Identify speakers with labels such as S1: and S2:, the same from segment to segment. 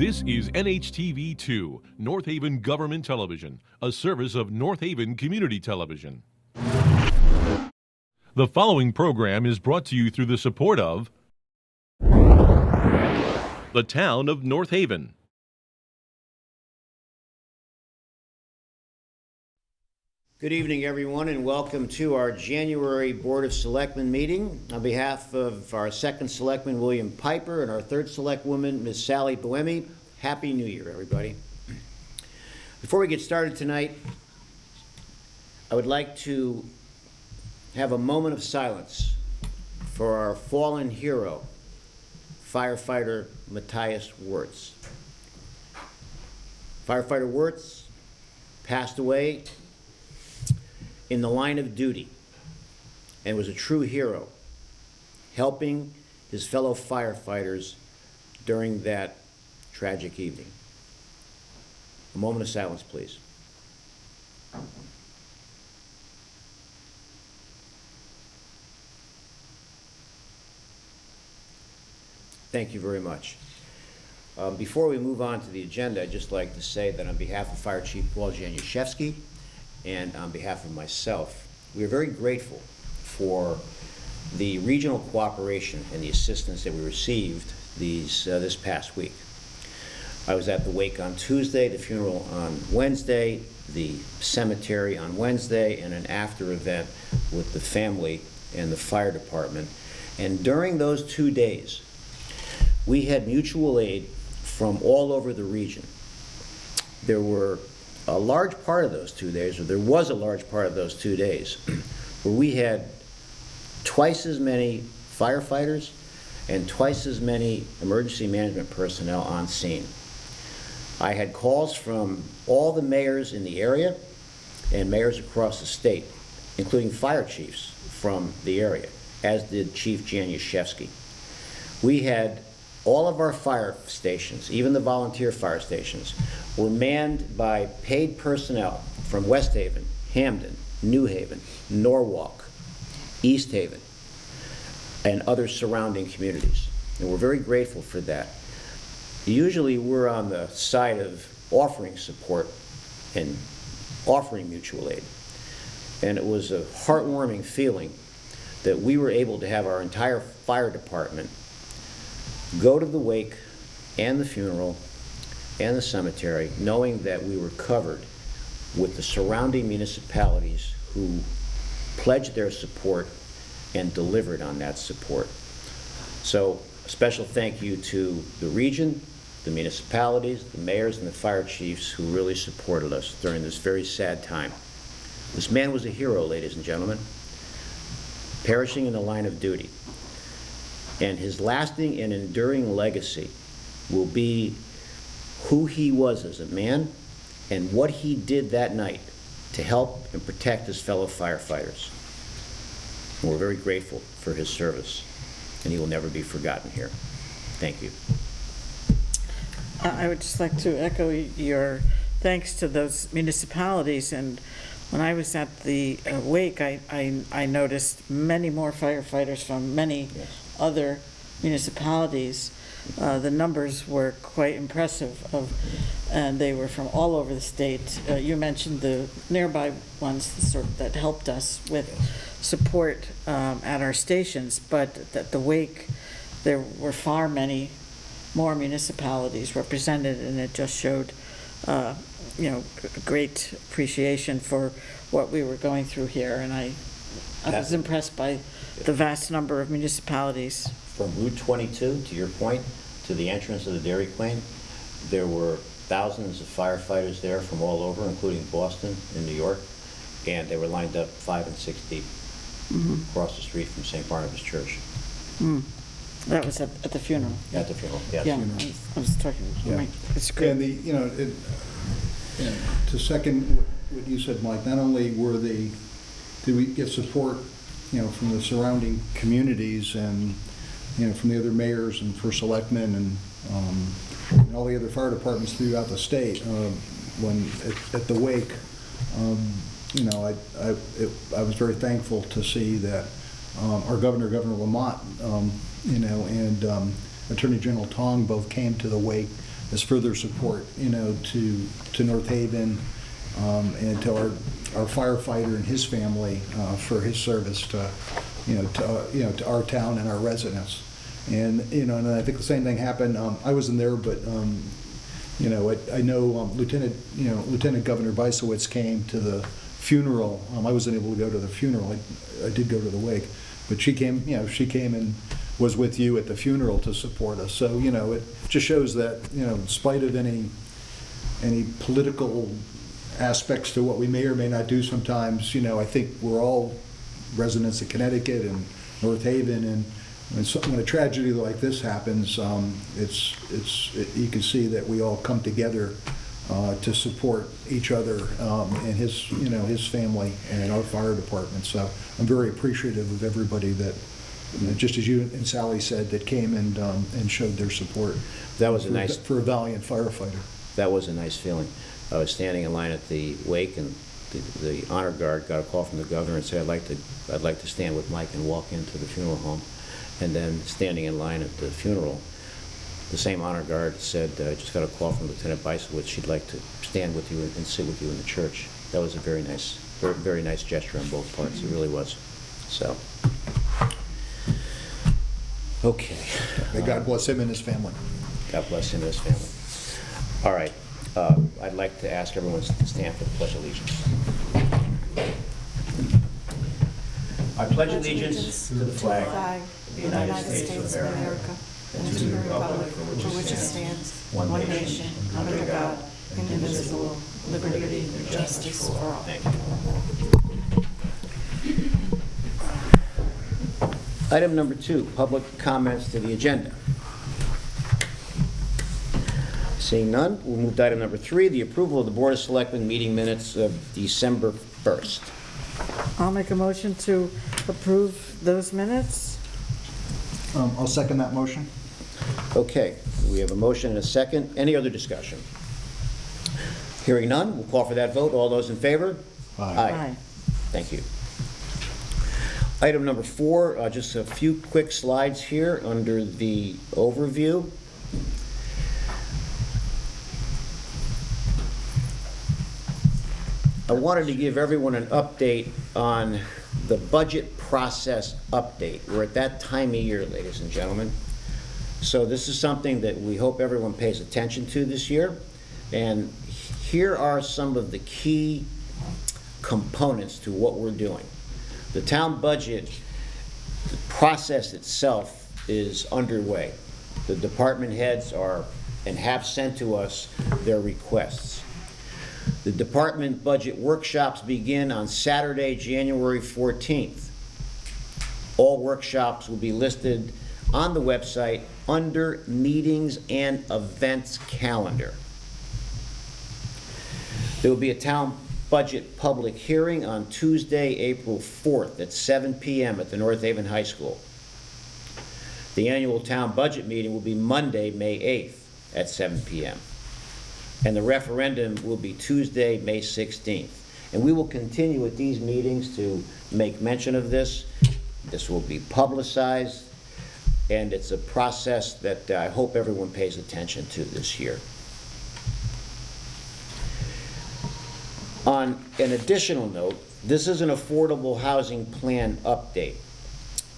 S1: This is NHTV2, North Haven Government Television, a service of North Haven Community Television. The following program is brought to you through the support of the Town of North Haven.
S2: Good evening, everyone, and welcome to our January Board of Selectmen meeting. On behalf of our second Selectman, William Piper, and our third Selectwoman, Ms. Sally Boemi, Happy New Year, everybody. Before we get started tonight, I would like to have a moment of silence for our fallen hero, firefighter Matthias Wirtz. Firefighter Wirtz passed away in the line of duty and was a true hero, helping his fellow firefighters during that tragic evening. A moment of silence, please. Thank you very much. Before we move on to the agenda, I'd just like to say that on behalf of Fire Chief Paul Januszewski and on behalf of myself, we are very grateful for the regional cooperation and the assistance that we received this past week. I was at the wake on Tuesday, the funeral on Wednesday, the cemetery on Wednesday, and an after event with the family and the fire department. And during those 2 days, we had mutual aid from all over the region. There were a large part of those 2 days, or there was a large part of those 2 days, where we had twice as many firefighters and twice as many emergency management personnel on scene. I had calls from all the mayors in the area and mayors across the state, including fire chiefs from the area, as did Chief Januszewski. We had all of our fire stations, even the volunteer fire stations, were manned by paid personnel from West Haven, Hamden, New Haven, Norwalk, East Haven, and other surrounding communities. And we're very grateful for that. Usually we're on the side of offering support and offering mutual aid. And it was a heartwarming feeling that we were able to have our entire fire department go to the wake and the funeral and the cemetery, knowing that we were covered with the surrounding municipalities who pledged their support and delivered on that support. So a special thank you to the region, the municipalities, the mayors, and the fire chiefs who really supported us during this very sad time. This man was a hero, ladies and gentlemen, perishing in the line of duty. And his lasting and enduring legacy will be who he was as a man and what he did that night to help and protect his fellow firefighters. And we're very grateful for his service, and he will never be forgotten here. Thank you.
S3: I would just like to echo your thanks to those municipalities. And when I was at the wake, I noticed many more firefighters from many other municipalities. The numbers were quite impressive, and they were from all over the state. You mentioned the nearby ones that helped us with support at our stations, but at the wake there were far many more municipalities represented, and it just showed great appreciation for what we were going through here. And I was impressed by the vast number of municipalities.
S2: From Route 22, to your point, to the entrance of the Dairy Queen, there were thousands of firefighters there from all over, including Boston and New York, and they were lined up 5 and 6 deep across the street from St. Barnabas Church.
S3: That was at the funeral.
S2: At the funeral, yes.
S3: Yeah, I was talking.
S4: Yeah.
S3: Right. It's great.
S4: And to second what you said, Mike, not only did we get support, from the surrounding communities and from the other mayors and first selectmen and all the other fire departments throughout the state. When at the wake, I was very thankful to see that our Governor Lamont, and Attorney General Tong both came to the wake as further support, to North Haven, and to our firefighter and his family for his service to our town and our residents. And and I think the same thing happened. I wasn't there, but I know Lieutenant Governor Bisowitz came to the funeral. I wasn't able to go to the funeral. I did go to the wake, but she came. She came and was with you at the funeral to support us. So it just shows that in spite of any political aspects to what we may or may not do sometimes, I think we're all residents of Connecticut and North Haven, and when a tragedy like this happens, you can see that we all come together to support each other and his family and our fire department. So I'm very appreciative of everybody that, just as you and Sally said, that came and showed their support.
S2: That was
S4: for a valiant firefighter.
S2: That was a nice feeling. I was standing in line at the wake, and the honor guard got a call from the governor and said, I'd like to stand with Mike and walk into the funeral home. And then standing in line at the funeral, the same honor guard said, I just got a call from Lieutenant Bisowitz. She'd like to stand with you and sit with you in the church. That was a very nice gesture on both parts. It really was. So, okay.
S4: May God bless him and his family.
S2: God bless him and his family. All right. I'd like to ask everyone to stand for the Pledge of Allegiance. I pledge allegiance to the flag
S5: of the United States of America and to the republic for which it stands, one nation, under God, indivisible, liberty and justice for all.
S2: Thank you. Item number 2, public comments to the agenda. Seeing none, we'll move to item number 3, the approval of the Board of Selectmen meeting minutes of December 1st.
S3: I'll make a motion to approve those minutes.
S4: I'll second that motion.
S2: Okay, we have a motion and a second. Any other discussion? Hearing none, we'll call for that vote. All those in favor?
S3: Aye.
S2: Thank you. Item number 4, just a few quick slides here under the overview. I wanted to give everyone an update on the budget process update. We're at that time of year, ladies and gentlemen. So this is something that we hope everyone pays attention to this year. And here are some of the key components to what we're doing. The town budget process itself is underway. The department heads are and have sent to us their requests. The department budget workshops begin on Saturday, January 14th. All workshops will be listed on the website under Meetings and Events Calendar. There will be a town budget public hearing on Tuesday, April 4th at 7 p.m. at the North Haven High School. The annual town budget meeting will be Monday, May 8th at 7 p.m. And the referendum will be Tuesday, May 16th. And we will continue at these meetings to make mention of this. This will be publicized, and it's a process that I hope everyone pays attention to this year. On an additional note, this is an affordable housing plan update.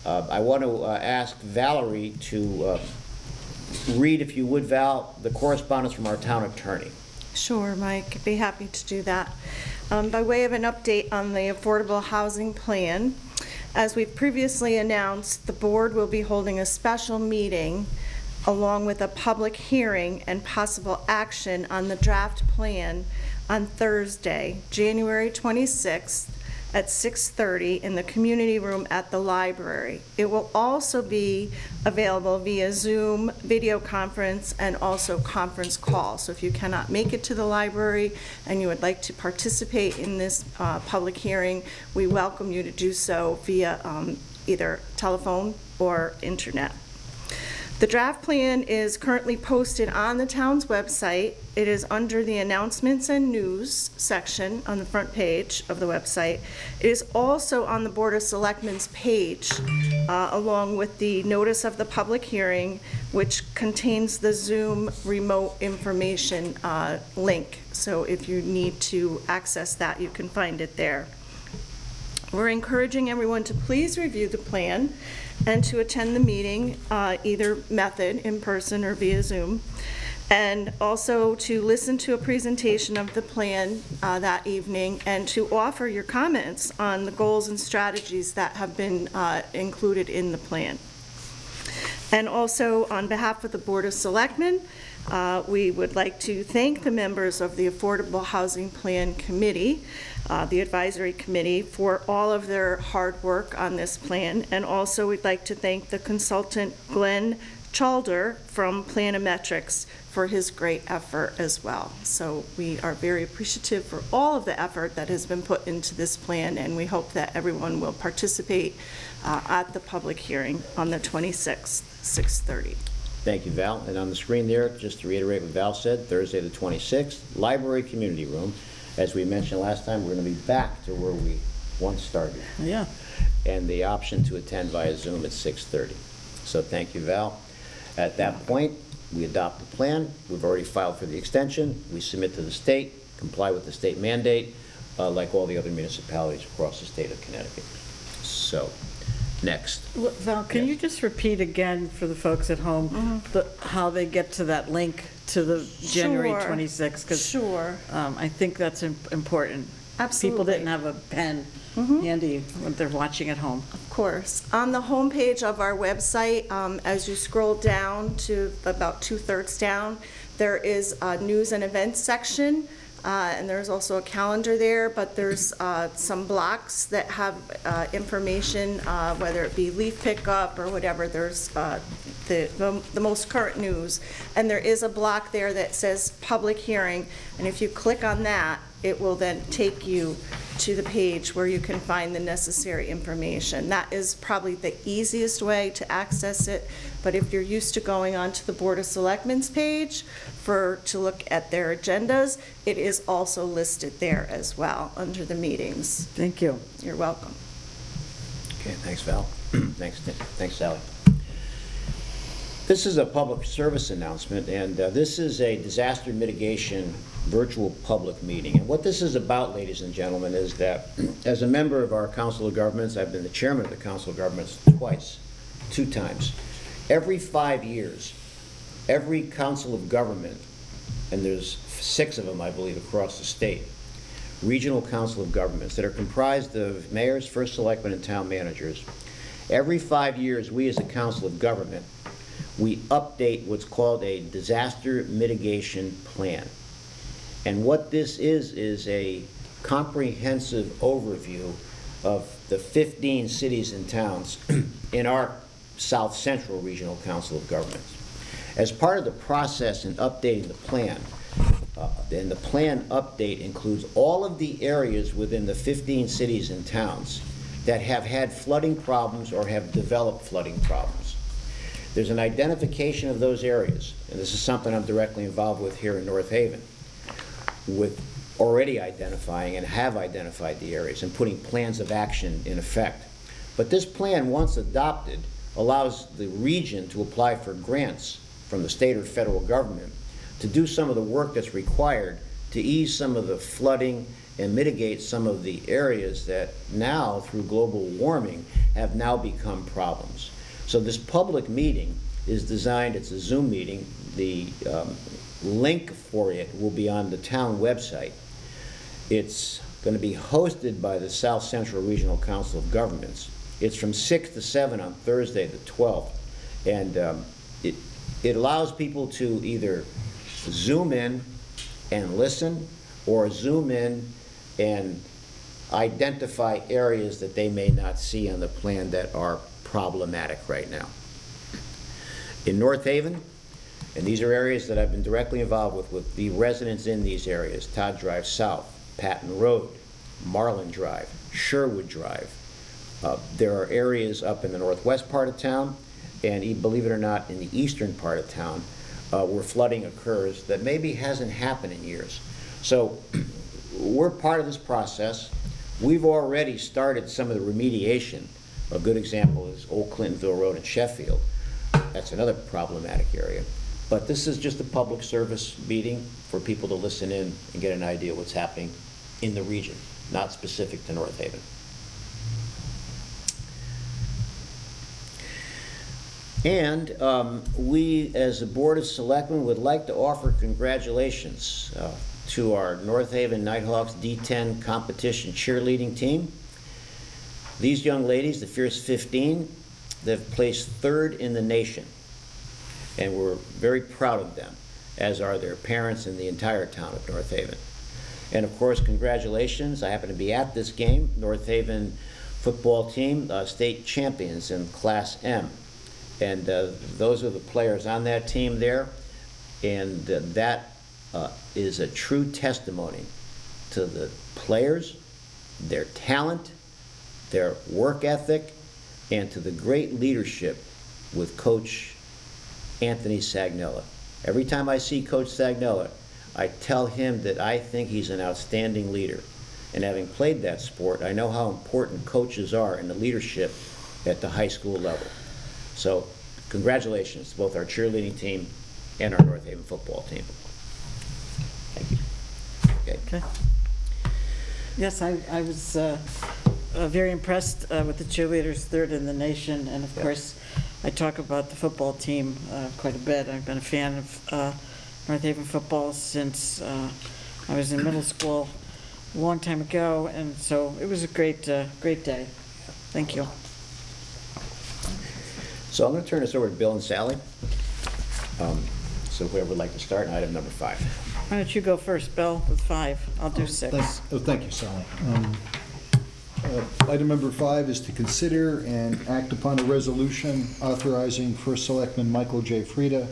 S2: I want to ask Valerie to read, if you would, Val, the correspondence from our town attorney.
S5: Sure, Mike. I'd be happy to do that. By way of an update on the affordable housing plan, as we've previously announced, the board will be holding a special meeting along with a public hearing and possible action on the draft plan on Thursday, January 26th at 6:30 in the community room at the library. It will also be available via Zoom, video conference, and also conference call. So if you cannot make it to the library and you would like to participate in this public hearing, we welcome you to do so via either telephone or internet. The draft plan is currently posted on the town's website. It is under the announcements and news section on the front page of the website. It is also on the Board of Selectmen's page, along with the notice of the public hearing, which contains the Zoom remote information link. So if you need to access that, you can find it there. We're encouraging everyone to please review the plan and to attend the meeting, either method, in person or via Zoom, and also to listen to a presentation of the plan that evening, and to offer your comments on the goals and strategies that have been included in the plan. And also, on behalf of the Board of Selectmen, we would like to thank the members of the Affordable Housing Plan Committee, the advisory committee, for all of their hard work on this plan. And also, we'd like to thank the consultant, Glenn Chalder from Planometrics, for his great effort as well. So we are very appreciative for all of the effort that has been put into this plan, and we hope that everyone will participate at the public hearing on the 26th, 6:30.
S2: Thank you, Val. And on the screen there, just to reiterate what Val said, Thursday the 26th, Library Community Room. As we mentioned last time, we're going to be back to where we once started.
S3: Yeah.
S2: And the option to attend via Zoom at 6:30. So thank you, Val. At that point, we adopt the plan. We've already filed for the extension. We submit to the state, comply with the state mandate, like all the other municipalities across the state of Connecticut. So, next.
S3: Val, can
S2: Yes.
S3: you just repeat again for the folks at home, how they get to that link to the January
S5: Sure.
S3: 26th? 'Cause,
S5: Sure.
S3: I think that's important.
S5: Absolutely.
S3: People didn't have a pen handy when they're watching at home.
S5: Of course. On the homepage of our website, as you scroll down to about 2/3 down, there is a news and events section, and there's also a calendar there, but there's some blocks that have information, whether it be leaf pickup or whatever. There's the most current news. And there is a block there that says public hearing, and if you click on that, it will then take you to the page where you can find the necessary information. That is probably the easiest way to access it, but if you're used to going onto the Board of Selectmen's page to look at their agendas, it is also listed there as well, under the meetings.
S3: Thank you.
S5: You're welcome.
S2: Okay, thanks, Val. Thanks, Sally. This is a public service announcement, and this is a disaster mitigation virtual public meeting. And what this is about, ladies and gentlemen, is that as a member of our Council of Governments, I've been the chairman of the Council of Governments two times. Every 5 years, every Council of Government, and there's 6 of them, I believe, across the state, regional Council of Governments that are comprised of mayors, first selectmen, and town managers. Every 5 years, we as a Council of Government, we update what's called a disaster mitigation plan. And what this is a comprehensive overview of the 15 cities and towns in our South Central Regional Council of Governments. As part of the process in updating the plan, and the plan update includes all of the areas within the 15 cities and towns that have had flooding problems or have developed flooding problems. There's an identification of those areas, and this is something I'm directly involved with here in North Haven, with already identifying and have identified the areas and putting plans of action in effect. But this plan, once adopted, allows the region to apply for grants from the state or federal government to do some of the work that's required to ease some of the flooding and mitigate some of the areas that now, through global warming, have now become problems. So this public meeting is designed, it's a Zoom meeting, the link for it will be on the town website. It's going to be hosted by the South Central Regional Council of Governments. It's from 6 to 7 on Thursday the 12th, and it allows people to either Zoom in and listen, or Zoom in and identify areas that they may not see on the plan that are problematic right now. In North Haven, and these are areas that I've been directly involved with the residents in these areas: Todd Drive South, Patton Road, Marlin Drive, Sherwood Drive. There are areas up in the northwest part of town, and believe it or not, in the eastern part of town, where flooding occurs that maybe hasn't happened in years. So we're part of this process. We've already started some of the remediation. A good example is Old Clintonville Road in Sheffield. That's another problematic area. But this is just a public service meeting for people to listen in and get an idea of what's happening in the region, not specific to North Haven. And we, as the Board of Selectmen, would like to offer congratulations to our North Haven Nighthawks D10 competition cheerleading team. These young ladies, the Fierce 15, they've placed third in the nation. And we're very proud of them, as are their parents and the entire town of North Haven. And of course, congratulations. I happen to be at this game. North Haven football team, state champions in Class M. And those are the players on that team there. And that is a true testimony to the players, their talent, their work ethic, and to the great leadership with Coach Anthony Sagnella. Every time I see Coach Sagnella, I tell him that I think he's an outstanding leader. And having played that sport, I know how important coaches are in the leadership at the high school level. So congratulations to both our cheerleading team and our North Haven football team. Thank you. Okay.
S3: Okay. Yes, I was very impressed with the cheerleaders, third in the nation, and of course, I talk about the football team quite a bit. I've been a fan of North Haven football since I was in middle school a long time ago, and so it was a great day. Thank you.
S2: So I'm going to turn this over to Bill and Sally. So whoever would like to start on item number 5.
S3: Why don't you go first, Bill, with 5? I'll do 6.
S4: Thank you, Sally. Item number 5 is to consider and act upon a resolution authorizing First Selectman Michael J. Frieda,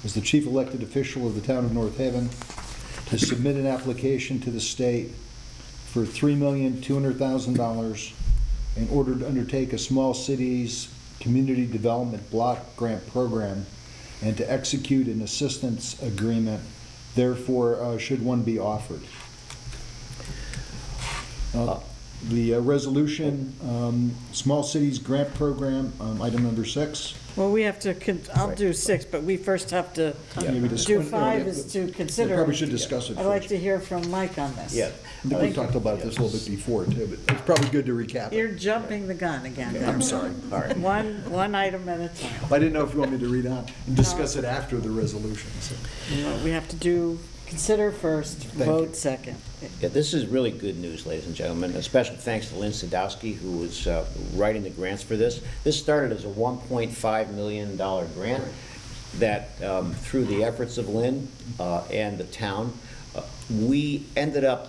S4: as the chief elected official of the town of North Haven, to submit an application to the state for $3,200,000 in order to undertake a small cities community development block grant program and to execute an assistance agreement. Therefore, should one be offered. The resolution, Small Cities Grant Program, item number 6.
S3: Well, we have to, I'll do 6, but we first have to
S4: Maybe
S3: do 5 is to consider.
S4: We probably should discuss it
S3: I'd like
S4: first.
S3: to hear from Mike on this.
S2: Yeah.
S4: I think we talked about this a little bit before, too, but it's probably good to recap it.
S3: You're jumping the gun again.
S4: I'm sorry.
S2: All right.
S3: One item at a time.
S4: I didn't know if you want me to read on and discuss it after the resolution. So.
S3: We have to do, consider first, vote second.
S2: Yeah, this is really good news, ladies and gentlemen. A special thanks to Lynn Sadowski, who was writing the grants for this. This started as a $1.5 million grant that, through the efforts of Lynn and the town, we ended up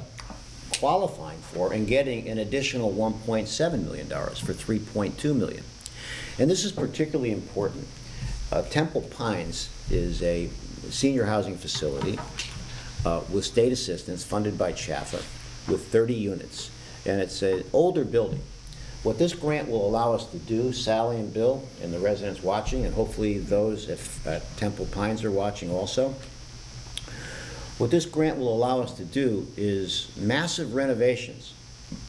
S2: qualifying for and getting an additional $1.7 million for $3.2 million. And this is particularly important. Temple Pines is a senior housing facility with state assistance funded by CHAFA with 30 units. And it's an older building. What this grant will allow us to do, Sally and Bill and the residents watching, and hopefully those if Temple Pines are watching also, what this grant will allow us to do is massive renovations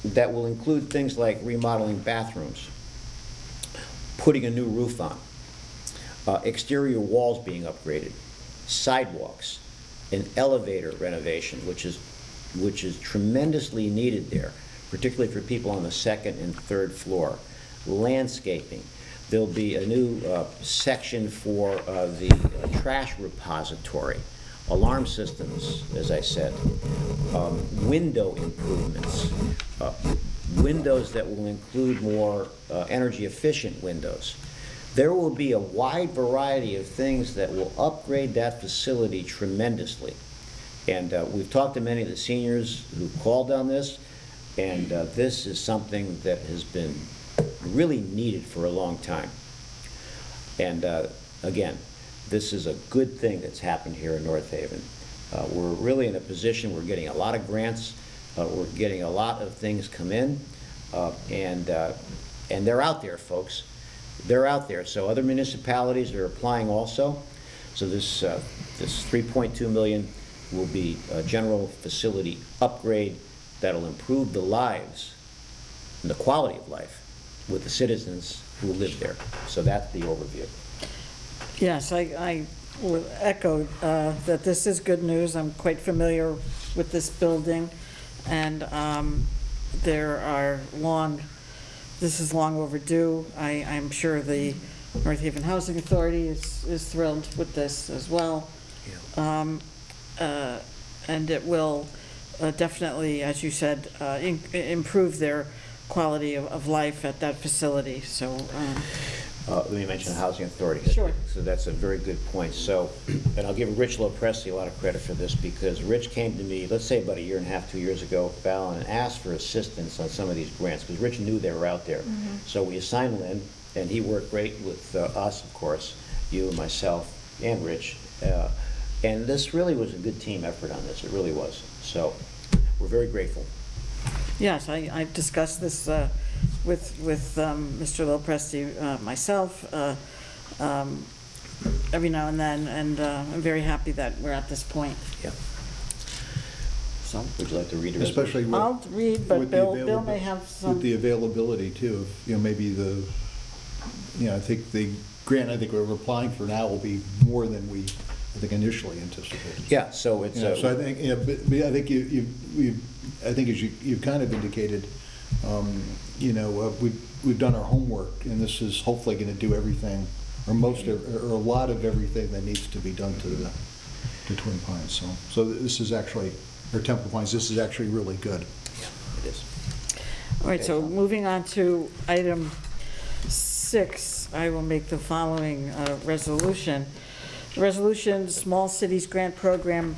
S2: that will include things like remodeling bathrooms, putting a new roof on, exterior walls being upgraded, sidewalks, an elevator renovation, which is tremendously needed there, particularly for people on the second and third floor, landscaping. There'll be a new section for the trash repository, alarm systems, as I said, window improvements, windows that will include more energy efficient windows. There will be a wide variety of things that will upgrade that facility tremendously. And we've talked to many of the seniors who called on this, and this is something that has been really needed for a long time. And again, this is a good thing that's happened here in North Haven. We're really in a position, we're getting a lot of grants, we're getting a lot of things come in, and they're out there, folks. they're out there. So other municipalities are applying also. So this 3.2 million will be a general facility upgrade that'll improve the lives and the quality of life with the citizens who live there. So that's the overview.
S3: Yes, I will echo that this is good news. I'm quite familiar with this building, and this is long overdue. I'm sure the North Haven Housing Authority is thrilled with this as well.
S2: Yeah.
S3: And it will definitely, as you said, improve their quality of life at that facility, so.
S2: Let me mention the Housing Authority.
S3: Sure.
S2: So that's a very good point. So, and I'll give Rich Lopresti a lot of credit for this, because Rich came to me, let's say about 1.5 years, 2 years ago, Val, and asked for assistance on some of these grants, because Rich knew they were out there. So we assigned Lynn, and he worked great with us, of course, you and myself and Rich. And this really was a good team effort on this. It really was. So we're very grateful.
S3: Yes, I've discussed this with Mr. Lopresti myself every now and then, and I'm very happy that we're at this point.
S2: Yeah.
S3: So,
S2: Would you like to read the
S4: Especially
S2: resolution?
S4: with.
S3: I'll read, but
S4: with the
S3: Bill may have some.
S4: With the availability too, maybe I think the grant we're applying for now will be more than we, I think, initially anticipated.
S2: Yeah, so it's.
S4: So I think, but I think I think as you've kind of indicated, we've done our homework, and this is hopefully going to do everything, or a lot of everything that needs to be done to Twin Pines. So this is actually, or Temple Pines, this is actually really good.
S2: Yeah, it is.
S3: All right, so moving on to item 6, I will make the following resolution. Resolution, Small Cities Grant Program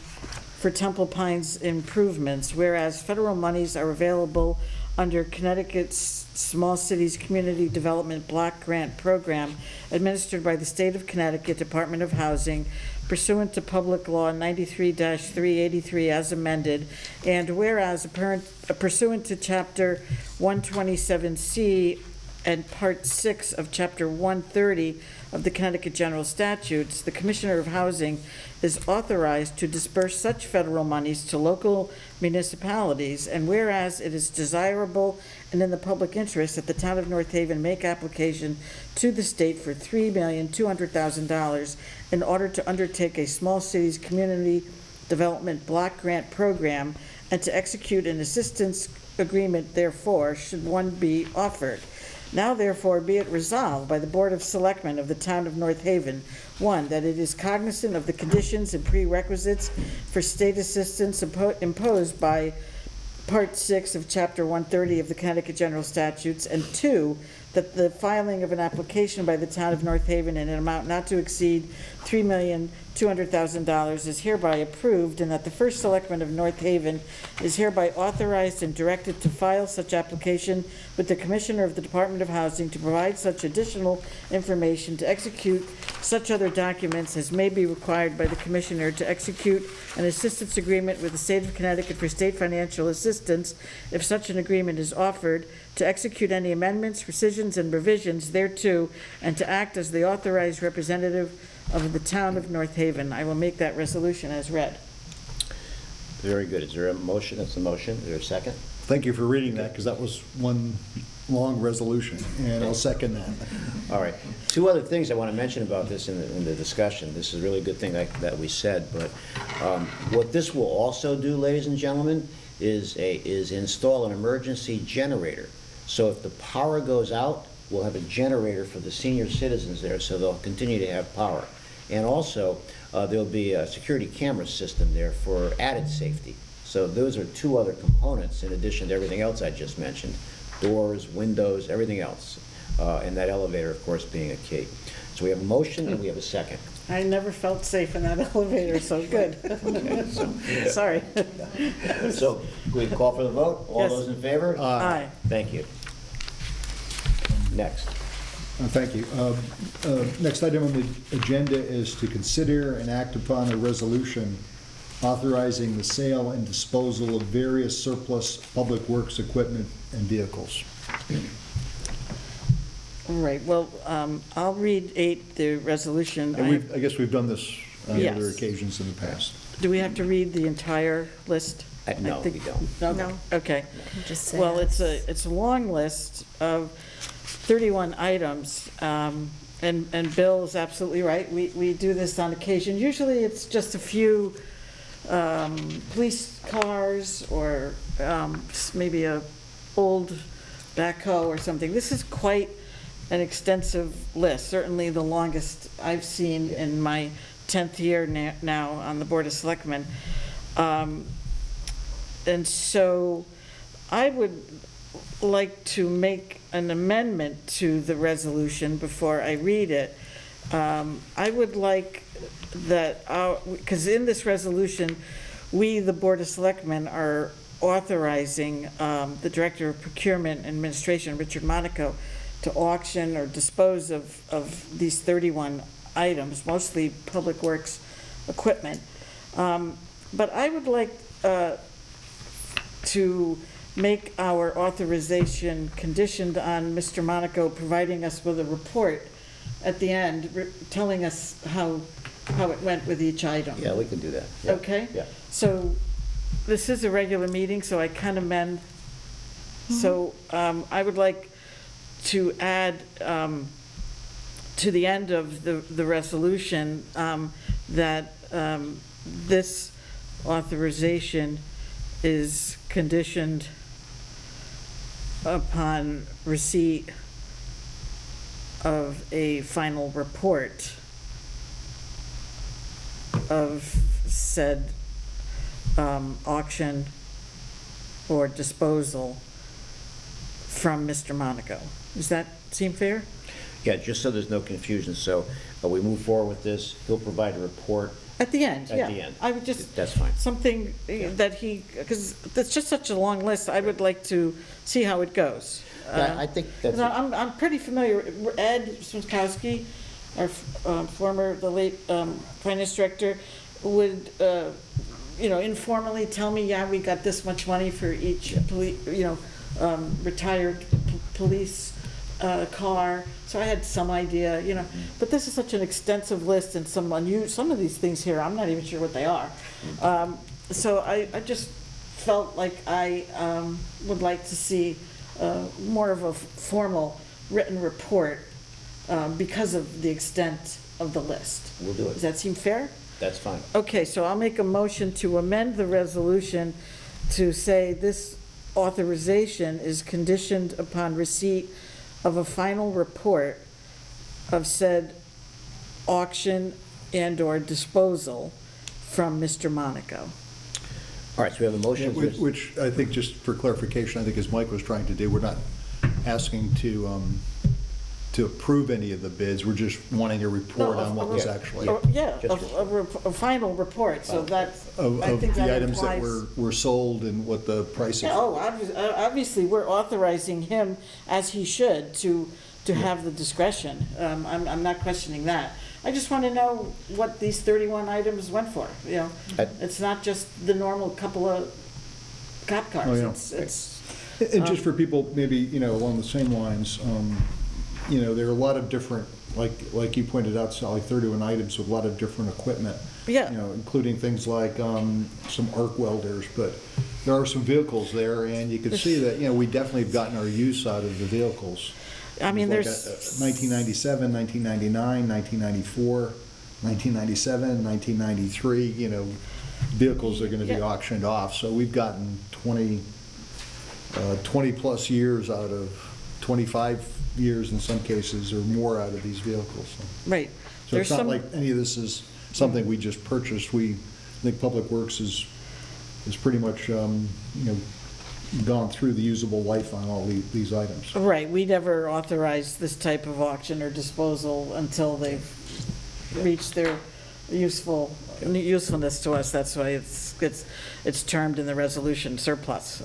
S3: for Temple Pines improvements, whereas federal monies are available under Connecticut's Small Cities Community Development Block Grant Program administered by the State of Connecticut Department of Housing pursuant to Public Law 93-383 as amended, and whereas pursuant to Chapter 127C and Part 6 of Chapter 130 of the Connecticut General Statutes, the Commissioner of Housing is authorized to disperse such federal monies to local municipalities, and whereas it is desirable and in the public interest that the town of North Haven make application to the state for $3,200,000 in order to undertake a small cities community development block grant program and to execute an assistance agreement therefore, should one be offered. Now therefore be it resolved by the Board of Selectmen of the Town of North Haven, 1, that it is cognizant of the conditions and prerequisites for state assistance imposed by Part 6 of Chapter 130 of the Connecticut General Statutes, and 2, that the filing of an application by the Town of North Haven in an amount not to exceed $3,200,000 is hereby approved, and that the first Selectman of North Haven is hereby authorized and directed to file such application with the Commissioner of the Department of Housing to provide such additional information, to execute such other documents as may be required by the Commissioner, to execute an assistance agreement with the State of Connecticut for state financial assistance, if such an agreement is offered, to execute any amendments, rescissions, and revisions thereto, and to act as the authorized representative of the Town of North Haven. I will make that resolution as read.
S2: Very good. Is there a motion? That's a motion. Is there a second?
S4: Thank you for reading that, because that was one long resolution, and I'll second that.
S2: All right. 2 other things I want to mention about this in the discussion. This is a really good thing that we said, but what this will also do, ladies and gentlemen, is install an emergency generator. So if the power goes out, we'll have a generator for the senior citizens there, so they'll continue to have power. And also, there'll be a security camera system there for added safety. So those are 2 other components in addition to everything else I just mentioned: doors, windows, everything else. And that elevator, of course, being a key. So we have a motion and we have a second.
S3: I never felt safe in that elevator, so good.
S2: Okay,
S3: Sorry.
S2: So we call for the vote? All
S3: Yes.
S2: those in favor?
S3: Aye.
S2: Thank you. Next.
S4: Thank you. Next item on the agenda is to consider and act upon a resolution authorizing the sale and disposal of various surplus public works equipment and vehicles.
S3: All right, well, I'll read 8, the resolution.
S4: And I guess we've done this on
S3: Yes.
S4: other occasions in the past.
S3: Do we have to read the entire list?
S2: No,
S3: I think-
S2: we don't.
S3: No?
S5: No.
S3: Okay.
S5: Just say
S3: Well,
S5: yes.
S3: it's a long list of 31 items, and Bill is absolutely right. We do this on occasion. Usually, it's just a few police cars or maybe a old backhoe or something. This is quite an extensive list, certainly the longest I've seen in my 10th year now on the Board of Selectmen. And so I would like to make an amendment to the resolution before I read it. I would like that, because in this resolution, we, the Board of Selectmen, are authorizing the Director of Procurement and Administration, Richard Monaco, to auction or dispose of these 31 items, mostly public works equipment. But I would like to make our authorization conditioned on Mr. Monaco providing us with a report at the end, telling us how it went with each item.
S2: Yeah, we can do that. Yeah.
S3: Okay?
S2: Yeah.
S3: So this is a regular meeting, so I can amend. So I would like to add to the end of the resolution that this authorization is conditioned upon receipt of a final report of said auction or disposal from Mr. Monaco. Does that seem fair?
S2: Yeah, just so there's no confusion, so we move forward with this, he'll provide a report.
S3: At the end, yeah.
S2: At the end.
S3: I would just.
S2: That's fine.
S3: Something that he, because it's just such a long list, I would like to see how it goes.
S2: Yeah, I think that's.
S3: I'm pretty familiar, Ed Swinkowski, our the late finance director, would, informally tell me, yeah, we got this much money for each retired police car. So I had some idea, but this is such an extensive list and some of these things here, I'm not even sure what they are. So I just felt like I would like to see more of a formal written report because of the extent of the list.
S2: We'll do it.
S3: Does that seem fair?
S2: That's fine.
S3: Okay, so I'll make a motion to amend the resolution to say this authorization is conditioned upon receipt of a final report of said auction and/or disposal from Mr. Monaco.
S2: All right, so we have a motion.
S4: Which I think, just for clarification, I think as Mike was trying to do, we're not asking to approve any of the bids, we're just wanting a report on what was actually.
S3: A final report, so that,
S4: Of
S3: I think
S4: the
S3: that
S4: items that
S3: implies.
S4: were sold and what the prices.
S3: Yeah, obviously, we're authorizing him, as he should, to have the discretion. I'm not questioning that. I just want to know what these 31 items went for, It's not just the normal couple of cop cars.
S4: Oh, yeah.
S3: It's
S4: And just for people, maybe, along the same lines, there are a lot of different, like you pointed out, Sally, 31 items with a lot of different equipment.
S3: Yeah.
S4: Including things like some arc welders, but there are some vehicles there, and you can see that, we definitely have gotten our use out of the vehicles.
S3: I mean,
S4: Like,
S3: there's.
S4: 1997, 1999, 1994, 1997, 1993, vehicles are going to be
S3: Yeah.
S4: auctioned off. So we've gotten 20 plus years out of, 25 years in some cases or more out of these vehicles.
S3: Right.
S4: So
S3: There's
S4: it's not
S3: some-
S4: like any of this is something we just purchased. I think Public Works is pretty much, gone through the usable life on all these items.
S3: Right, we never authorized this type of auction or disposal until they've reached their usefulness to us. That's why it's termed in the resolution surplus,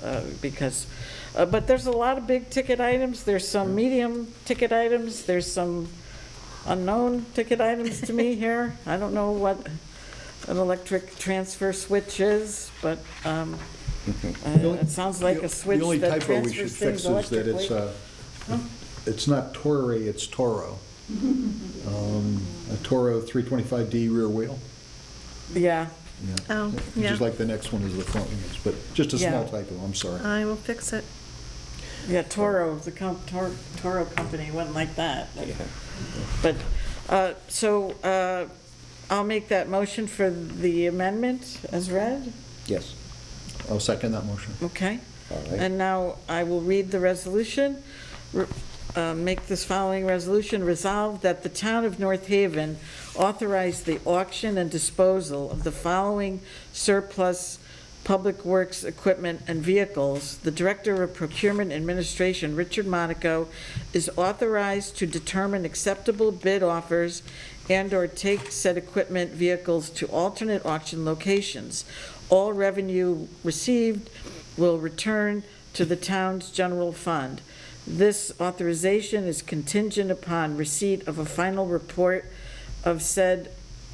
S3: but there's a lot of big ticket items, there's some medium ticket items, there's some unknown ticket items to me here. I don't know what an electric transfer switch is, but it sounds like a switch
S4: The only
S3: that
S4: typo we should
S3: transfers
S4: fix
S3: things
S4: is that it's,
S3: electrically.
S4: it's not Torre, it's Toro. A Toro 325D rear wheel.
S3: Yeah,
S5: Oh,
S4: Just
S5: yeah.
S4: like the next one is the front ones, but just a small
S3: Yeah.
S4: typo, I'm sorry.
S5: I will fix it.
S3: yeah, Toro, the Toro company wouldn't like that.
S2: Yeah.
S3: But, I'll make that motion for the amendment as read,
S2: Yes,
S4: I'll second that motion.
S3: okay?
S2: all right.
S3: And now I will read the resolution. Make this following resolution: resolved that the town of North Haven authorize the auction and disposal of the following surplus public works equipment and vehicles. The Director of Procurement Administration, Richard Monaco, is authorized to determine acceptable bid offers and/or take said equipment vehicles to alternate auction locations. All revenue received will return to the town's general fund. This authorization is contingent upon receipt of a final report of said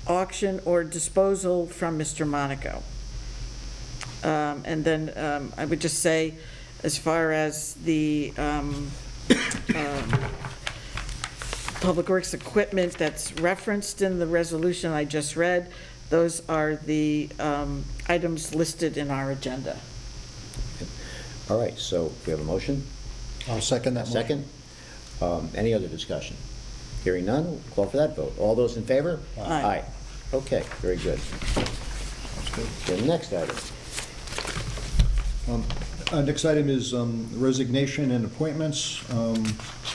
S3: auction or disposal from Mr. Monaco. And then I would just say, as far as the public works equipment that's referenced in the resolution I just read, those are the items listed in our agenda.
S2: All right, so we have a motion?
S4: I'll second that motion.
S2: Second? Any other discussion? Hearing none, we'll call for that vote. All those in favor?
S3: Aye.
S2: Okay, very good.
S4: That's good.
S2: The next item.
S4: Next item is resignation and appointments.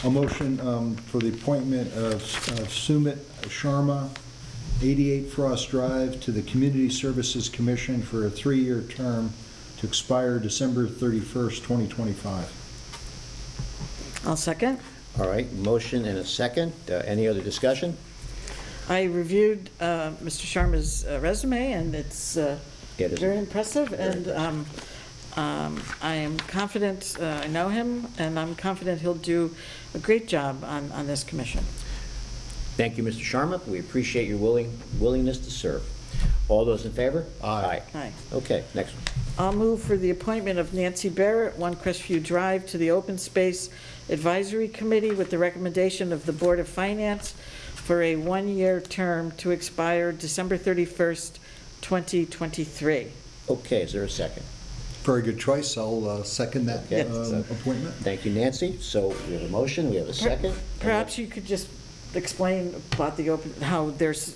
S4: A motion for the appointment of Sumit Sharma, 88 Frost Drive, to the Community Services Commission for a 3-year term to expire December 31st, 2025.
S3: I'll second.
S2: All right, motion and a second. Any other discussion?
S3: I reviewed Mr. Sharma's resume, and it's
S2: It is.
S3: very impressive, and
S2: impressive.
S3: I am confident, I know him, and I'm confident he'll do a great job on this commission.
S2: Thank you, Mr. Sharma. We appreciate your willingness to serve. All those in favor?
S4: Aye.
S3: Aye.
S2: Okay, next one.
S3: I'll move for the appointment of Nancy Barrett, 1 Crestview Drive, to the Open Space Advisory Committee with the recommendation of the Board of Finance for a 1-year term to expire December 31st, 2023.
S2: Okay, is there a second?
S4: Very good choice. I'll second that
S2: Okay.
S4: appointment.
S2: Thank you, Nancy. So we have a motion, we have a second.
S3: Perhaps you could just explain about the open, how there's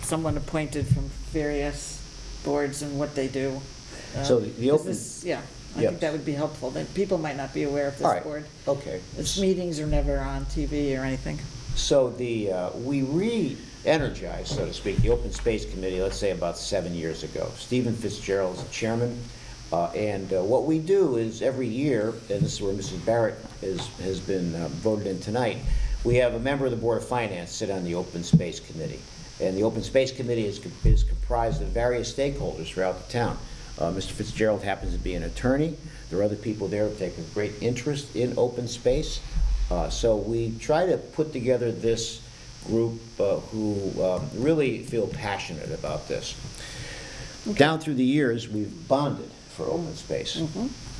S3: someone appointed from various boards and what they do.
S2: So the
S3: Is
S2: open-
S3: this- Yeah, I
S2: Yes.
S3: think that would be helpful. Then people might not be aware of
S2: All
S3: this
S2: right,
S3: board.
S2: okay.
S3: Its meetings are never on TV or anything.
S2: So we re-energized, so to speak, the Open Space Committee, let's say about 7 years ago. Stephen Fitzgerald's the chairman, and what we do is every year, and this is where Mrs. Barrett has been voted in tonight, we have a member of the Board of Finance sit on the Open Space Committee. And the Open Space Committee is comprised of various stakeholders throughout the town. Mr. Fitzgerald happens to be an attorney. There are other people there who take a great interest in open space. So we try to put together this group who really feel passionate about this. Down through the years, we've bonded for open space.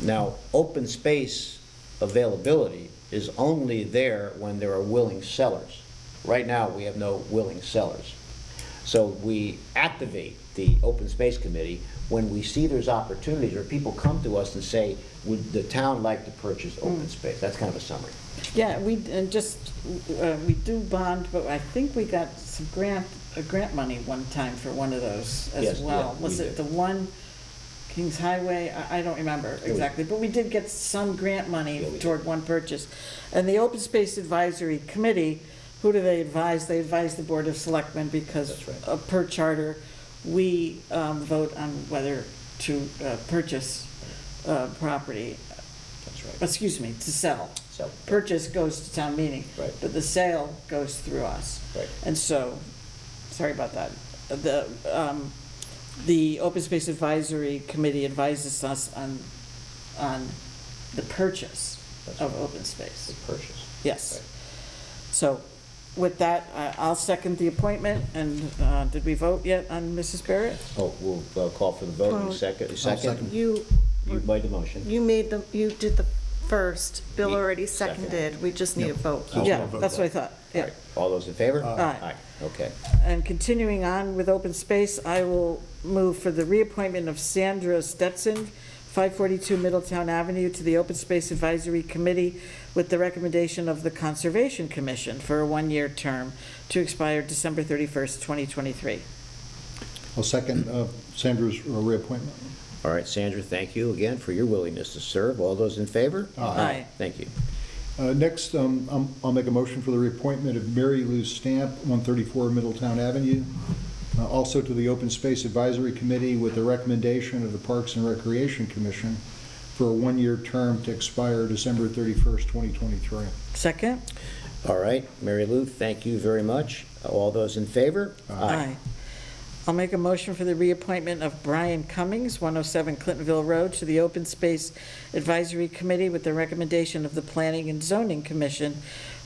S2: Now, open space availability is only there when there are willing sellers. Right now, we have no willing sellers. So we activate the Open Space Committee when we see there's opportunities, or people come to us and say, would the town like to purchase open space? That's kind of a summary.
S3: Yeah, we do bond, but I think we got some grant money one time for one of those
S2: Yes,
S3: as well.
S2: yeah,
S3: Was
S2: we
S3: it
S2: did.
S3: the one Kings Highway? I don't remember exactly, but we did get some grant money
S2: Yeah, we did.
S3: toward one purchase. And the Open Space Advisory Committee, who do they advise? They advise the Board of Selectmen because
S2: That's right.
S3: per charter, we vote on whether to purchase property,
S2: That's right.
S3: excuse me, to sell.
S2: So,
S3: Purchase goes to town meeting.
S2: Right.
S3: But the sale goes through us.
S2: Right.
S3: And so, sorry about that. The Open Space Advisory Committee advises us on the purchase
S2: That's
S3: of
S2: right.
S3: open space.
S2: the purchase.
S3: Yes.
S2: Right.
S3: So with that, I'll second the appointment. And did we vote yet on Mrs. Barrett?
S2: Oh, we'll call for the vote in a
S5: Well,
S2: second.
S4: second.
S5: You
S2: You made the motion.
S5: you did the first. Bill
S2: Me-
S5: already
S2: second.
S5: seconded. We just need a vote.
S3: Yeah, that's what I thought,
S2: All
S3: yeah.
S2: right, all those in favor?
S3: Aye.
S2: Okay.
S3: And continuing on with open space, I will move for the reappointment of Sandra Stetson, 542 Middletown Avenue, to the Open Space Advisory Committee with the recommendation of the Conservation Commission for a one-year term to expire December 31st, 2023.
S4: I'll second Sandra's reappointment.
S2: All right, Sandra, thank you again for your willingness to serve. All those in favor?
S3: Aye.
S2: Thank you.
S4: Next, I'll make a motion for the reappointment of Mary Lou Stamp, 134 Middletown Avenue, also to the Open Space Advisory Committee with the recommendation of the Parks and Recreation Commission for a one-year term to expire December 31st, 2023.
S3: Second?
S2: All right, Mary Lou, thank you very much. All those in favor?
S3: Aye. I'll make a motion for the reappointment of Brian Cummings, 107 Clintonville Road, to the Open Space Advisory Committee with the recommendation of the Planning and Zoning Commission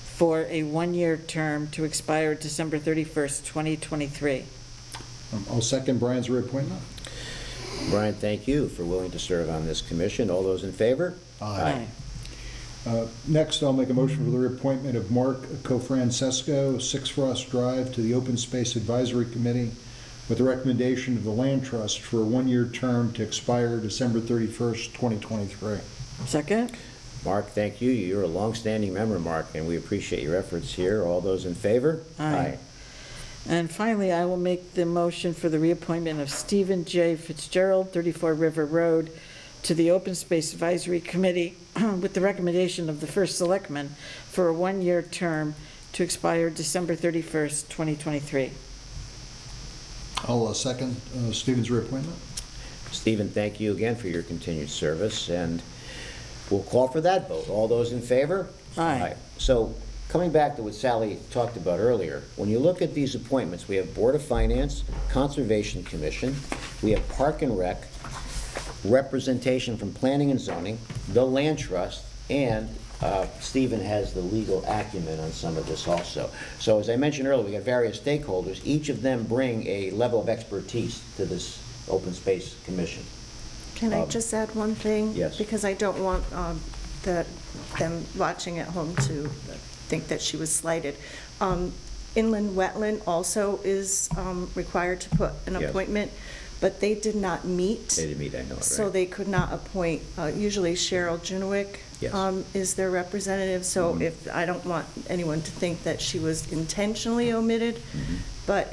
S3: for a one-year term to expire December 31st, 2023.
S4: I'll second Brian's reappointment.
S2: Brian, thank you for willing to serve on this commission. All those in favor?
S4: Next, I'll make a motion for the reappointment of Mark Cofrancesco, 6 Frost Drive, to the Open Space Advisory Committee with the recommendation of the Land Trust for a one-year term to expire December 31st, 2023.
S3: Second?
S2: Mark, thank you. You're a longstanding member, Mark, and we appreciate your efforts here. All those in favor?
S3: Aye. And finally, I will make the motion for the reappointment of Stephen J. Fitzgerald, 34 River Road, to the Open Space Advisory Committee with the recommendation of the First Selectmen for a one-year term to expire December 31st, 2023.
S4: I'll second Stephen's reappointment.
S2: Stephen, thank you again for your continued service, and we'll call for that vote. All those in favor?
S3: Aye.
S2: So, coming back to what Sally talked about earlier, when you look at these appointments, we have Board of Finance, Conservation Commission, we have Park and Rec, representation from Planning and Zoning, the Land Trust, and Stephen has the legal acumen on some of this also. So as I mentioned earlier, we got various stakeholders. Each of them bring a level of expertise to this Open Space Commission.
S5: Can I just add one thing?
S2: Yes.
S5: Because I don't want them watching at home to think that she was slighted. Inland Wetland also is required to put an
S2: Yes.
S5: appointment, but they did not meet.
S2: They didn't meet, I know it, right?
S5: So they could not appoint, usually Cheryl Junewick
S2: Yes.
S5: is their representative, so if, I don't want anyone to think that she was intentionally omitted, but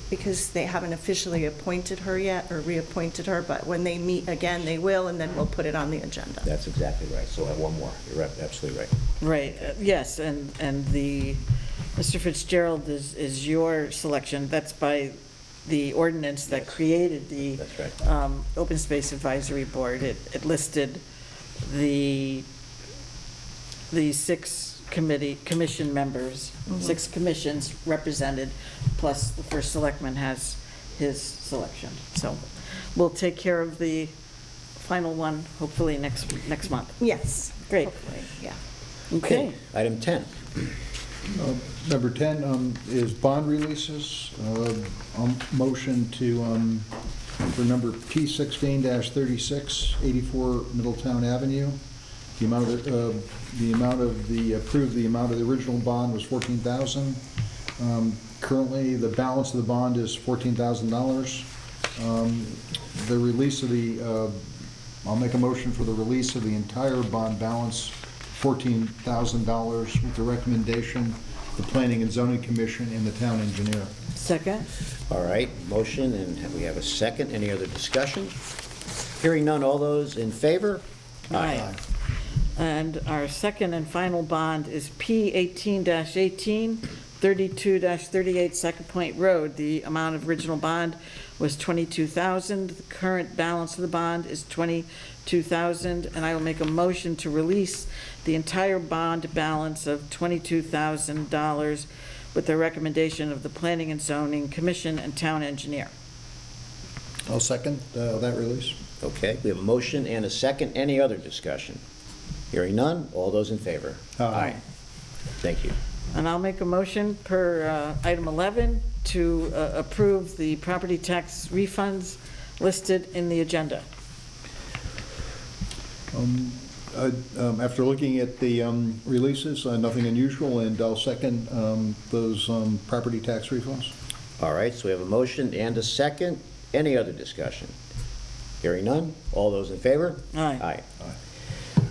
S5: because they haven't officially appointed her yet, or reappointed her, but when they meet again, they will, and then we'll put it on the agenda.
S2: That's exactly right. So I have one more. You're absolutely right.
S3: Right, yes, and the, Mr. Fitzgerald is your selection. That's by the ordinance that created the
S2: That's right.
S3: Open Space Advisory Board. It listed the 6 commission members, 6 commissions represented, plus the First Selectman has his selection. So we'll take care of the final one, hopefully next month.
S5: Yes.
S3: Great.
S5: Hopefully, yeah.
S3: Okay.
S2: Item 10.
S4: Number 10 is bond releases. Motion to, for number P16-36, 84 Middletown Avenue. The amount of the original bond was $14,000. Currently, the balance of the bond is $14,000. The release of the, I'll make a motion for the release of the entire bond balance, $14,000, with the recommendation of the Planning and Zoning Commission and the town engineer.
S3: Second?
S2: All right, motion, and we have a second. Any other discussion? Hearing none, all those in favor?
S3: Aye. And our second and final bond is P18-18, 32-38 Second Point Road. The amount of original bond was $22,000. The current balance of the bond is $22,000, and I will make a motion to release the entire bond balance of $22,000 with the recommendation of the Planning and Zoning Commission and Town Engineer.
S4: I'll second that release.
S2: Okay, we have a motion and a second. Any other discussion? Hearing none, all those in favor?
S4: Aye.
S2: Thank you.
S3: And I'll make a motion per item 11 to approve the property tax refunds listed in the agenda.
S4: After looking at the releases, nothing unusual, and I'll second those property tax refunds.
S2: All right, so we have a motion and a second. Any other discussion? Hearing none. All those in favor?
S3: Aye.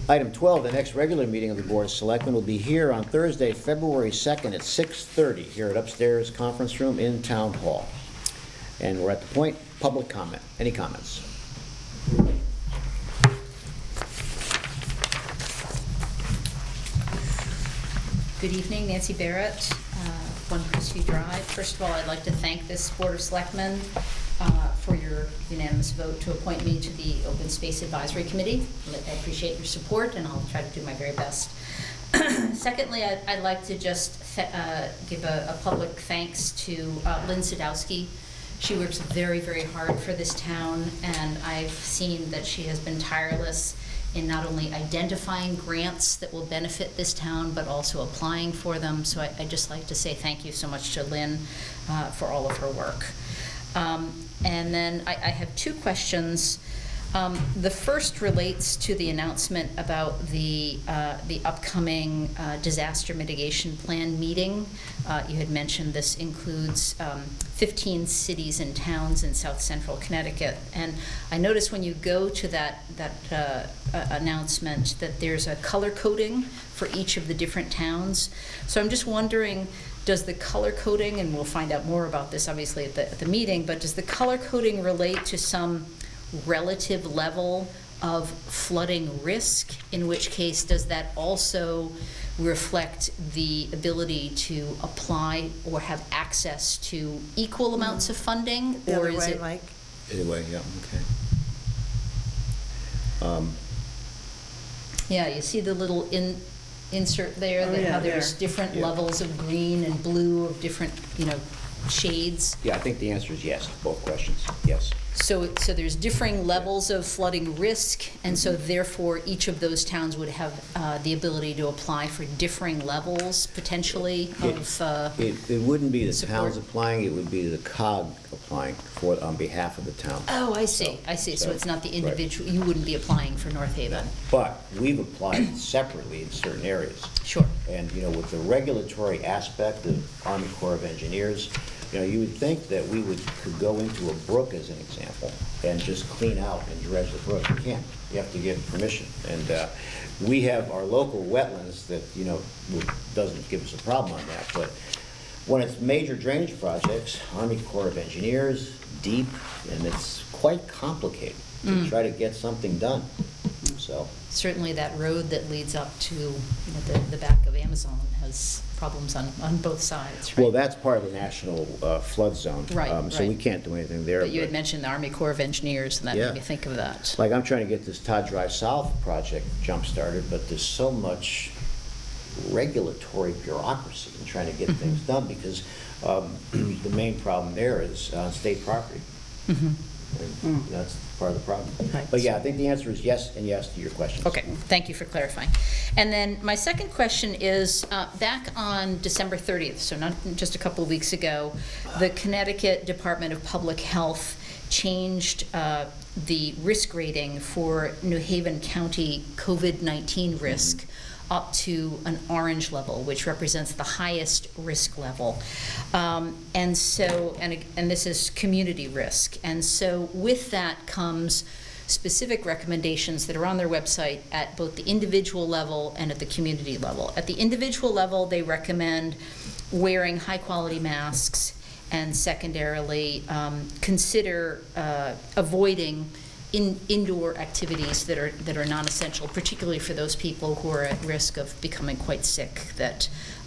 S2: Item 12, the next regular meeting of the Board of Selectmen will be here on Thursday, February 2nd at 6:30 here at Upstairs Conference Room in Town Hall. And we're at the point, public comment. Any comments?
S6: Good evening, Nancy Barrett, 1 Crestview Drive. First of all, I'd like to thank this Board of Selectmen for your unanimous vote to appoint me to the Open Space Advisory Committee. I appreciate your support, and I'll try to do my very best. Secondly, I'd like to just give a public thanks to Lynn Sadowski. She works very, very hard for this town, and I've seen that she has been tireless in not only identifying grants that will benefit this town, but also applying for them. So I'd just like to say thank you so much to Lynn for all of her work. And then I have 2 questions. The first relates to the announcement about the upcoming disaster mitigation plan meeting. You had mentioned this includes 15 cities and towns in South Central Connecticut. And I noticed when you go to that announcement that there's a color coding for each of the different towns. So I'm just wondering, does the color coding, and we'll find out more about this obviously at the meeting, but does the color coding relate to some relative level of flooding risk? In which case, does that also reflect the ability to apply or have access to equal amounts of funding?
S5: The
S6: or
S5: other
S6: is
S5: way,
S6: it
S5: Mike?
S2: Anyway, yeah, okay.
S6: Yeah, you see the little insert there,
S3: Oh,
S6: that
S3: yeah,
S6: how there's
S3: there.
S6: different
S2: Yeah.
S6: levels of green and blue of different, shades.
S2: Yeah, I think the answer is yes to both questions. Yes.
S6: So there's differing levels of flooding risk, and so therefore each of those towns would have the ability to apply for differing levels potentially of.
S2: It wouldn't be the
S6: Support.
S2: towns applying, it would be the COG applying on behalf of the town.
S6: Oh, I see. So it's not the individual. You wouldn't be applying for North Haven.
S2: But we've applied separately in certain areas.
S6: Sure.
S2: And, with the regulatory aspect of Army Corps of Engineers, you would think that we could go into a brook, as an example, and just clean out and dredge the brook. You can't. You have to get permission. And we have our local wetlands that, doesn't give us a problem on that. But when it's major drainage projects, Army Corps of Engineers, deep, and it's quite complicated to try to get something done. So.
S6: Certainly that road that leads up to the back of Amazon has problems on both sides, right?
S2: Well, that's part of the national flood zone.
S6: Right,
S2: So we
S6: right.
S2: can't do anything there.
S6: But you had mentioned the Army Corps of Engineers, and that
S2: Yeah.
S6: made me think of that.
S2: Like, I'm trying to get this Todd Drive South project jump-started, but there's so much regulatory bureaucracy in trying to get
S6: Mm-hmm.
S2: things done, because the main problem there is state property. And that's part of the problem.
S6: Mm-hmm. Right.
S2: But yeah, I think the answer is yes and yes to your questions.
S6: Okay, thank you for clarifying. And then my second question is, back on December 30th, so not just a couple of weeks ago, the Connecticut Department of Public Health changed the risk rating for New Haven County COVID-19 risk up to an orange level, which represents the highest risk level. And so, and this is community risk. And so with that comes specific recommendations that are on their website at both the individual level and at the community level. At the individual level, they recommend wearing high-quality masks, and secondarily, consider avoiding indoor activities that are non-essential, particularly for those people who are at risk of becoming quite sick.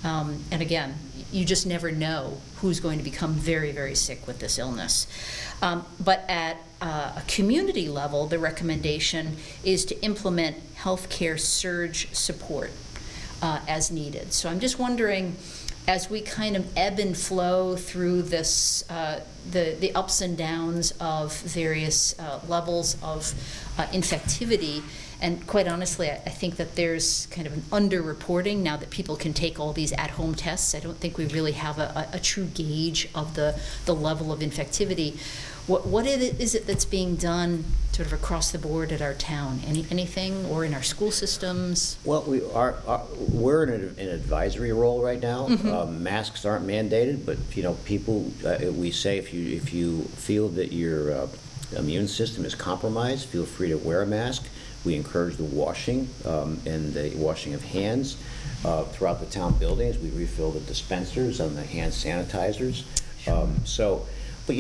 S6: And again, you just never know who's going to become very, very sick with this illness. But at a community level, the recommendation is to implement healthcare surge support as needed. So I'm just wondering, as we kind of ebb and flow through this, the ups and downs of various levels of infectivity, And quite honestly, I think that there's kind of an underreporting now that people can take all these at-home tests. I don't think we really have a true gauge of the level of infectivity. What is it that's being done sort of across the board at our town? Anything, or in our school systems?
S2: Well, we're in an advisory role right now. Masks aren't mandated, but people, we say if you feel that your immune system is compromised, feel free to wear a mask. We encourage the washing and the washing of hands throughout the town buildings. We refill the dispensers on the hand sanitizers. But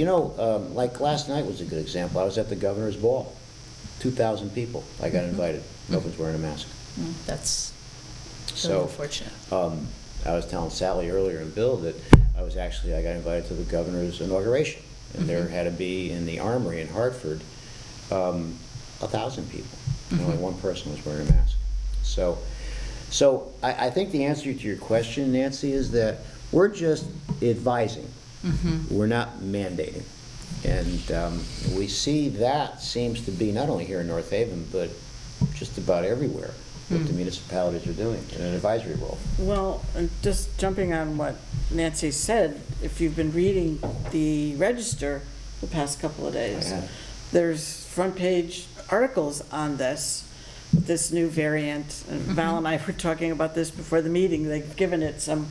S2: like last night was a good example. I was at the governor's ball, 2,000 people. I got invited. Nobody's wearing a mask.
S6: That's
S2: so
S6: unfortunate.
S2: I was telling Sally earlier and Bill that I got invited to the governor's inauguration, and there had to be in the Armory in Hartford 1,000 people. Only one person was wearing a mask. So I think the answer to your question, Nancy, is that we're just advising. We're not mandating. And we see that seems to be not only here in North Haven, but just about everywhere, what the municipalities are doing in an advisory role.
S3: Well, and just jumping on what Nancy said, if you've been reading the Register the past couple of days, there's front page articles on this new variant. And Val and I were talking about this before the meeting. They've given it some,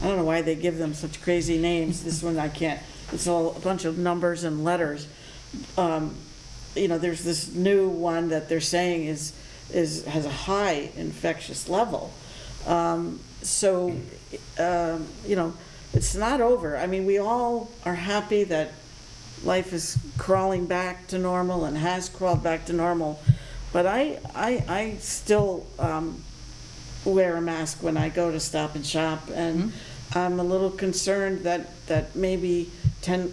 S3: I don't know why they give them such crazy names. This one I can't. It's all a bunch of numbers and letters. There's this new one that they're saying has a high infectious level. It's not over. I mean, we all are happy that life is crawling back to normal and has crawled back to normal. But I still wear a mask when I go to Stop and Shop, and I'm a little concerned that maybe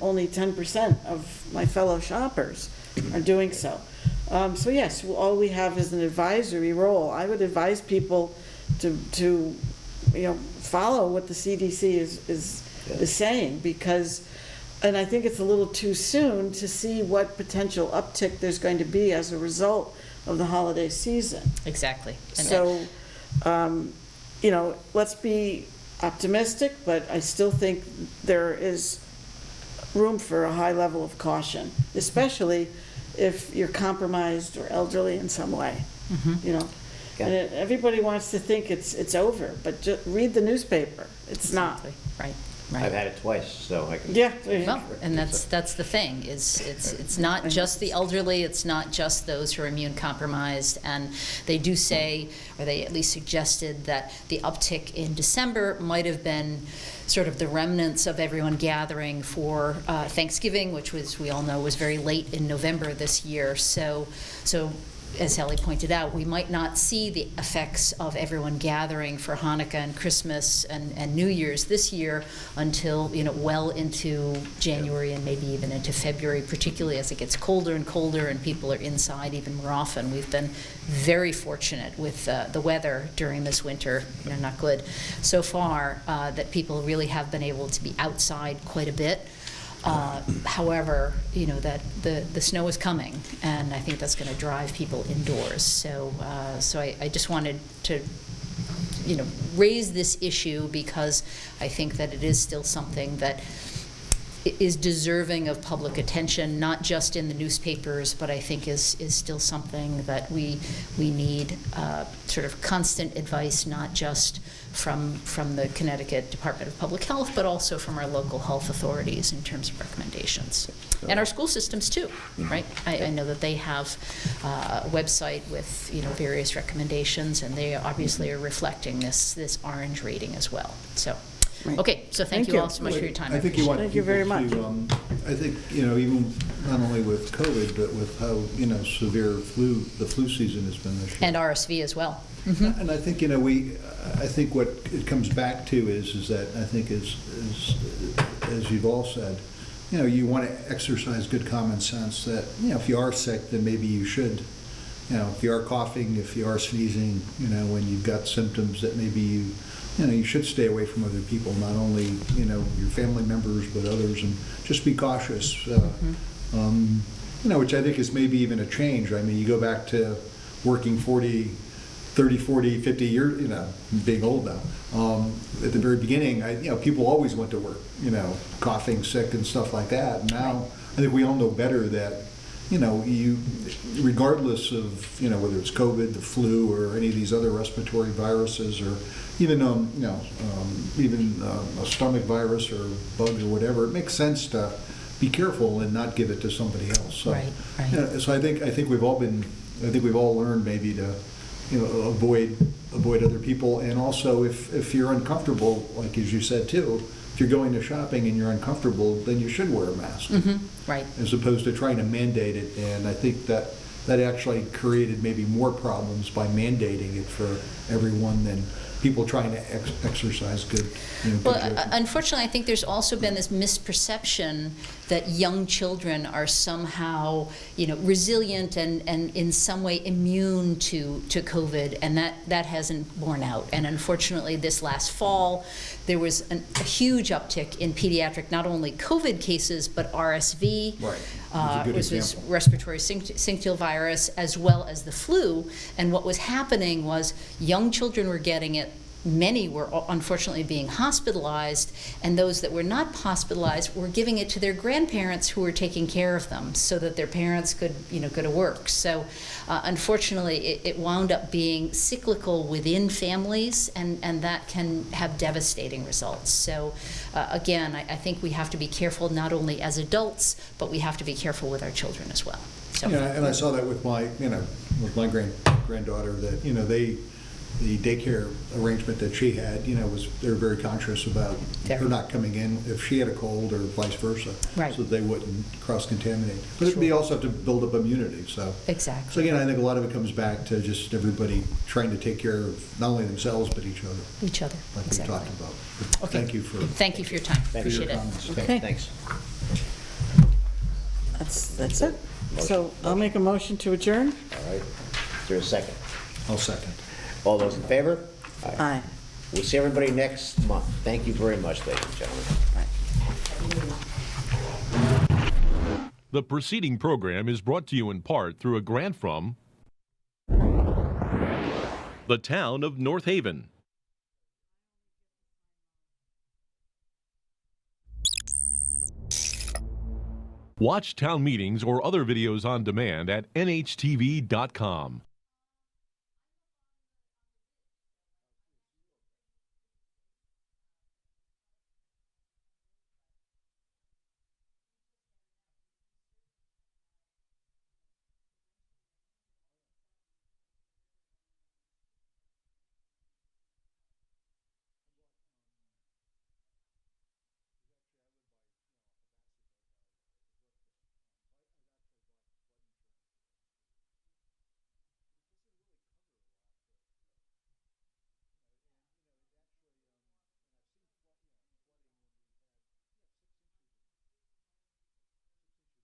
S3: only 10% of my fellow shoppers are doing so. So yes, all we have is an advisory role. I would advise people to follow what the CDC is saying, because, and I think it's a little too soon to see what potential uptick there's going to be as a result of the holiday season.
S6: Exactly.
S3: So, let's be optimistic, but I still think there is room for a high level of caution, especially if you're compromised or elderly in some way. And everybody wants to think it's over, but just read the newspaper. It's
S6: Exactly. Right.
S2: I've had it twice, so I can.
S3: Yeah.
S6: Well, and that's the thing, is it's not just the elderly, it's not just those who are immune compromised, and they do say, or they at least suggested, that the uptick in December might have been sort of the remnants of everyone gathering for Thanksgiving, which we all know was very late in November this year. So as Sally pointed out, we might not see the effects of everyone gathering for Hanukkah and Christmas and New Year's this year until, well into January and maybe even into February, particularly as it gets colder and colder and people are inside even more often. We've been very fortunate with the weather during this winter, not good so far, that people really have been able to be outside quite a bit. However, that the snow is coming, and I think that's going to drive people indoors. So I just wanted to, raise this issue, because I think that it is still something that is deserving of public attention, not just in the newspapers, but I think is still something that we need sort of constant advice, not just from the Connecticut Department of Public Health, but also from our local health authorities in terms of recommendations. And our school systems too, right? I know that they have a website with various recommendations, and they obviously are reflecting this orange rating as well. So.
S3: Right.
S6: Okay, so thank you all so much for your time.
S4: I think you want
S3: Thank you very
S4: people
S3: much.
S4: to, I think, even not only with COVID, but with how, severe the flu season has been this year.
S6: And RSV as well.
S4: And I think, I think what it comes back to is that I think as you've all said, you want to exercise good common sense that, if you are sick, then maybe you should, if you are coughing, if you are sneezing, when you've got symptoms that maybe you should stay away from other people, not only, your family members, but others, and just be cautious, which I think is maybe even a change. I mean, you go back to working 30, 40, 50 years, being old now. At the very beginning, people always went to work, coughing, sick and stuff like that. And now, I think we all know better that, you, regardless of, whether it's COVID, the flu, or any of these other respiratory viruses, or even, even a stomach virus or bugs or whatever, it makes sense to be careful and not give it to somebody else. So,
S6: Right.
S4: So I think we've all learned maybe to, avoid other people, and also if you're uncomfortable, like as you said too, if you're going to shopping and you're uncomfortable, then you should wear a mask.
S6: Right.
S4: As opposed to trying to mandate it. And I think that actually created maybe more problems by mandating it for everyone than people trying to exercise good.
S6: Well,
S4: good judgment.
S6: unfortunately, I think there's also been this misperception that young children are somehow, resilient and in some way immune to COVID, and that hasn't borne out. And unfortunately, this last fall, there was a huge uptick in pediatric, not only COVID cases, but RSV,
S4: Right. That's a good
S6: which was
S4: example.
S6: respiratory syncytial virus, as well as the flu. And what was happening was young children were getting it. Many were unfortunately being hospitalized, and those that were not hospitalized were giving it to their grandparents who were taking care of them so that their parents could, go to work. So unfortunately, it wound up being cyclical within families, and that can have devastating results. So again, I think we have to be careful not only as adults, but we have to be careful with our children as well. So.
S4: Yeah, and I saw that with my, with my granddaughter, that, the daycare arrangement that she had, they were very conscious about her not coming in if she had a cold or vice versa.
S6: Right.
S4: So that they wouldn't cross-contaminate. But we also have to build up immunity, so.
S6: Exactly.
S4: So again, I think a lot of it comes back to just everybody trying to take care of not only themselves, but each other,
S6: Each other.
S4: like
S6: Exactly.
S4: we talked about. But
S6: Okay.
S4: Thank you for
S6: your time.
S2: Thank you.
S6: Appreciate it.
S4: comments.
S3: Okay.
S2: Thanks.
S3: That's it. So I'll make a motion to adjourn?
S2: All right. Is there a second?
S4: I'll second.
S2: All those in favor?
S3: Aye.
S2: We'll see everybody next month. Thank you very much, ladies and gentlemen.
S1: The preceding program is brought to you in part through a grant from the town of North Haven. Watch town meetings or other videos on demand at nhtv.com.